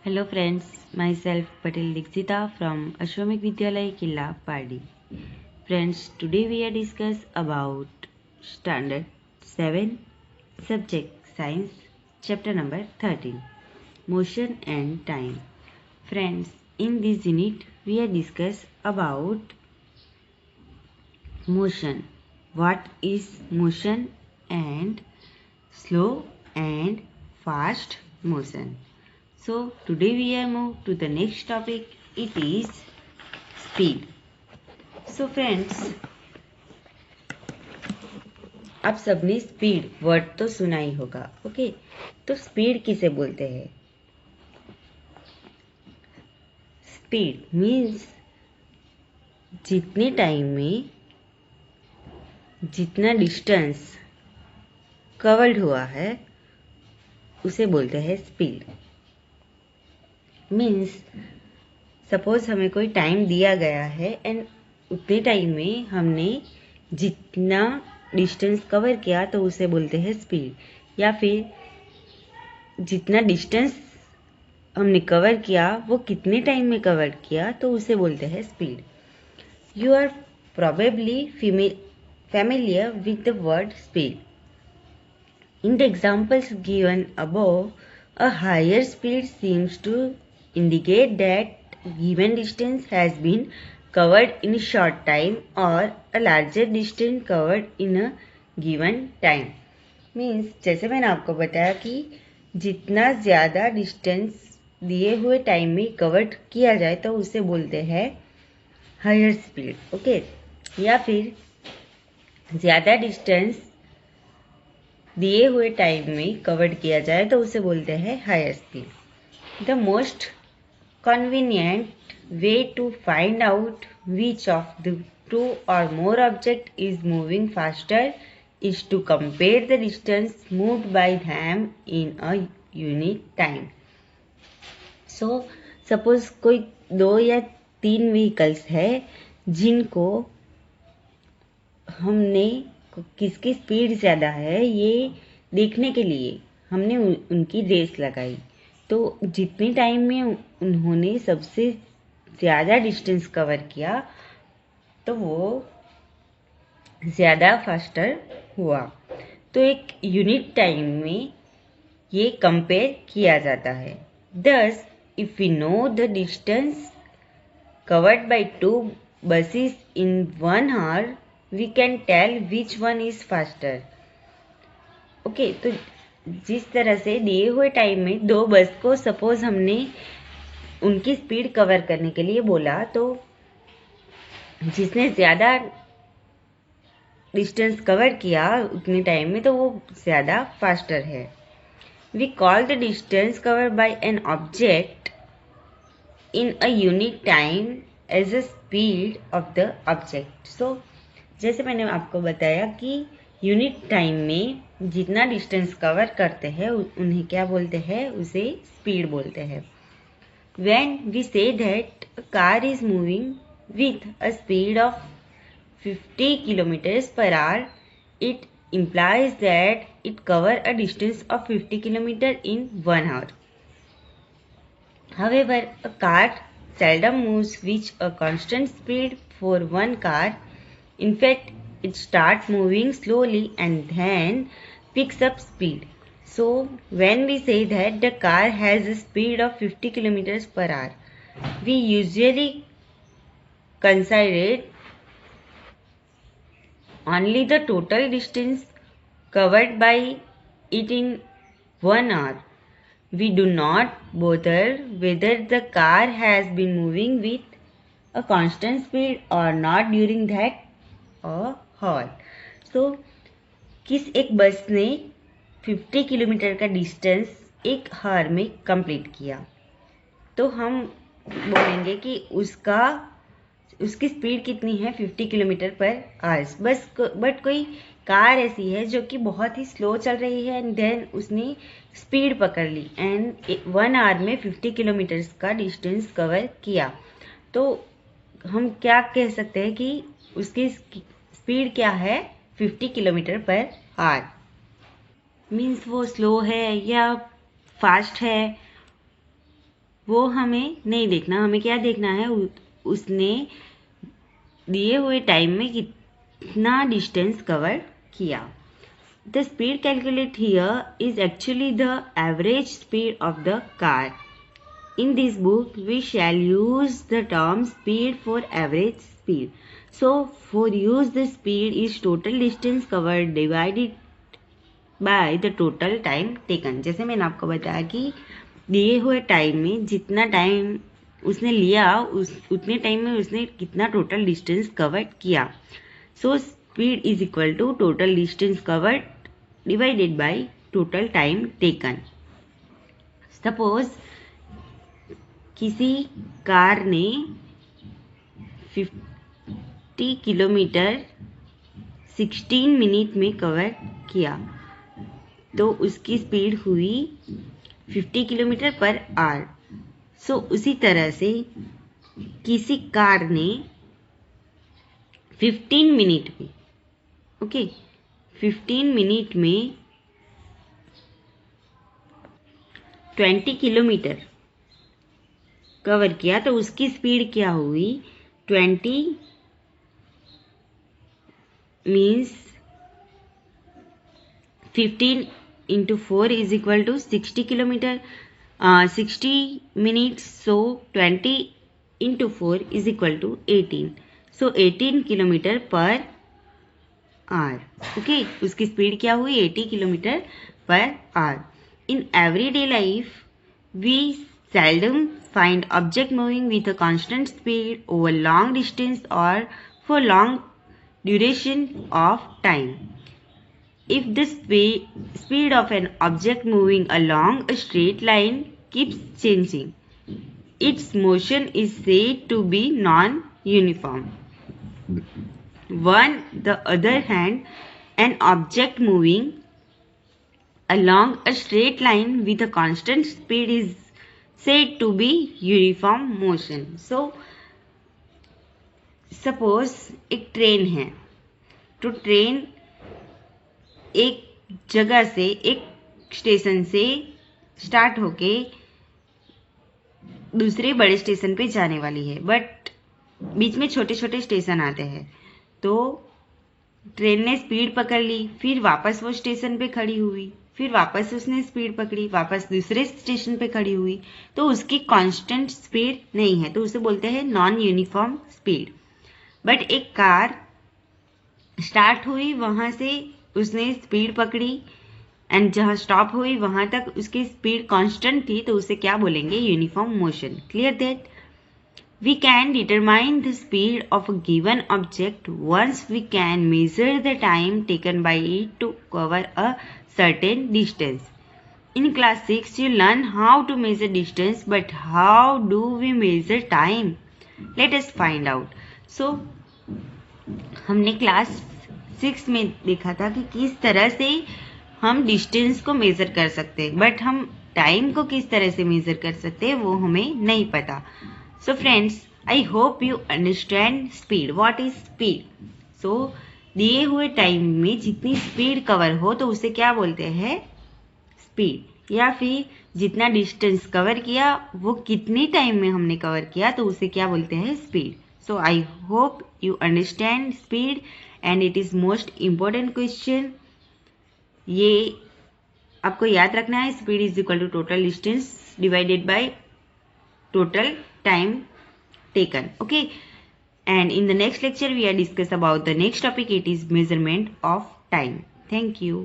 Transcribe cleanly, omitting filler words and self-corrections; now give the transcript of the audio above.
Hello friends, myself Patel Dixita from Ashwamik Vidyalaya Killa Pardi. Friends, today we are discuss about Standard 7 Subject Science Chapter number 13 Motion and Time. Friends, in this unit we are discuss about motion. What is motion and slow and fast motion. So today we are move to the next topic. It is speed. So friends, आप सबने speed word तो सुना ही होगा. Okay, तो speed किसे बोलते हैं? Speed means जितने टाइम में जितना डिस्टेंस कवर्ड हुआ है उसे बोलते हैं स्पीड. मीन्स सपोज हमें कोई टाइम दिया गया है एंड उतने टाइम में हमने जितना डिस्टेंस कवर किया तो उसे बोलते हैं स्पीड. या फिर जितना डिस्टेंस हमने कवर किया वो कितने टाइम में कवर किया तो उसे बोलते हैं speed. You are probably familiar with the word speed. In the examples given above, a higher speed seems to indicate that given distance has been covered in a short time or a larger distance covered in a given time. Means जैसे मैंने आपको बताया कि जितना ज़्यादा distance दिए हुए time में कवर किया जाए तो उसे बोलते हैं हायर स्पीड. ओके, या फिर ज़्यादा डिस्टेंस दिए हुए टाइम में कवर किया जाए तो उसे बोलते हैं higher speed. The most convenient way to find out which of the two or more object is moving faster is to compare the distance moved by them in a unit time. So suppose कोई 2 या 3 vehicles है जिनको हमने किसकी speed ज़्यादा है ये देखने के लिए हमने उनकी रेस लगाई. तो जितने टाइम में उन्होंने सबसे ज़्यादा डिस्टेंस कवर किया तो वो ज़्यादा फास्टर हुआ. तो एक यूनिट टाइम में ये कंपेयर किया जाता है. Thus, if we know the distance covered by 2 buses in 1 hour, we can tell which one is faster. Okay, तो जिस तरह से दिए हुए टाइम में 2 बस को सपोज हमने उनकी स्पीड कवर करने के लिए बोला तो जिसने ज़्यादा डिस्टेंस कवर किया उतने टाइम में तो वो ज़्यादा फास्टर है. We call the distance cover by an object in a unit time as a speed of the object. So जैसे मैंने आपको बताया कि यूनिट टाइम में जितना डिस्टेंस कवर करते हैं उन्हें क्या बोलते हैं? उसे स्पीड बोलते हैं. When we say that a car is moving with a speed of 50 kilometers per hour, it implies that it covers a distance of 50 kilometers in 1 hour. However, a car seldom moves with a constant speed for one car. In fact, it starts moving slowly and then picks up speed. So, when we say that the car has a speed of 50 kilometers per hour, we usually consider only the total distance covered by it in 1 hour. We do not bother whether the car has been moving with a constant speed or not during that haul. So, किस एक बस ने 50 kilometre का distance एक हार में complete किया तो हम बोलेंगे कि उसकी स्पीड कितनी है? 50 किलोमीटर पर आवर्स. बट कोई कार ऐसी है जो कि बहुत ही स्लो चल रही है एंड देन उसने स्पीड पकड़ ली एंड 1 आवर में 50 किलोमीटर्स का डिस्टेंस कवर किया. तो हम क्या कह सकते हैं कि उसकी स्पीड क्या है? 50 किलोमीटर पर आवर. मीन्स वो स्लो है या फास्ट है वो हमें नहीं देखना, हमें क्या देखना है, उसने दिए हुए टाइम में कितना डिस्टेंस कवर किया। The speed calculate here is actually the average speed of the car. In this book, we shall use the term speed for average speed. So, for use, the speed is total distance covered divided by the total time taken. जैसे मैंने आपको बताया कि दिए हुए time में जितना time उसने लिया उतने टाइम में उसने कितना टोटल डिस्टेंस कवर किया. So speed is equal to total distance covered divided by total time taken. Suppose किसी कार ने 50 किलोमीटर 16 मिनट में कवर किया, तो उसकी स्पीड हुई 50 किलोमीटर पर आवर. सो उसी तरह से किसी कार ने 15 मिनट में 15 मिनट में 20 किलोमीटर कवर किया, तो उसकी स्पीड क्या हुई, 20 means 15 into 4 is equal to 60 kilometer 60 minutes. So 20 into 4 is equal to 18. सो 18 किलोमीटर पर आवर. ओके, उसकी स्पीड क्या हुई, 80 kilometer per hour. In everyday life we seldom find object moving with a constant speed over long distance or for long duration of time. If the speed of an object moving along a straight line keeps changing, its motion is said to be non-uniform. On the other hand, an object moving along a straight line with a constant speed is said to be uniform motion. So, suppose एक train है, तो train एक जगह से एक station से start होके दूसरे बड़े स्टेशन पे जाने वाली है, बट बीच में छोटे छोटे स्टेशन आते हैं. तो ट्रेन ने स्पीड पकड़ ली, फिर वापस वो स्टेशन पे खड़ी हुई, फिर वापस उसने स्पीड पकड़ी, वापस दूसरे स्टेशन पे खड़ी हुई, तो उसकी कांस्टेंट स्पीड नहीं है, तो उसे बोलते हैं नॉन यूनिफॉर्म स्पीड. बट एक कार स्टार्ट हुई, वहां से उसने स्पीड पकड़ी एंड जहां स्टॉप हुई वहां तक उसकी स्पीड कांस्टेंट थी, तो उसे क्या बोलेंगे, uniform motion. Clear that? We can determine the speed of a given object once we can measure the time taken by it to cover a certain distance. In class 6, you learn how to measure distance, but how do we measure time? Let us find out. So, हमने class 6 में देखा था कि किस तरह से हम distance को मेजर कर सकते हैं, बट हम टाइम को किस तरह से मेजर कर सकते हैं वो हमें नहीं पता. So friends, I hope you understand speed. What is speed? So दिए हुए टाइम में जितनी स्पीड कवर हो तो उसे क्या बोलते हैं, स्पीड. या फिर जितना डिस्टेंस कवर किया वो कितनी टाइम में हमने कवर किया तो उसे क्या बोलते हैं, speed. So I hope you understand speed and it is most important question. ये आपको याद रखना है, speed is equal to total distance divided by total time taken. Okay, and in the next lecture we are discuss about the next topic. It is measurement of time. Thank you.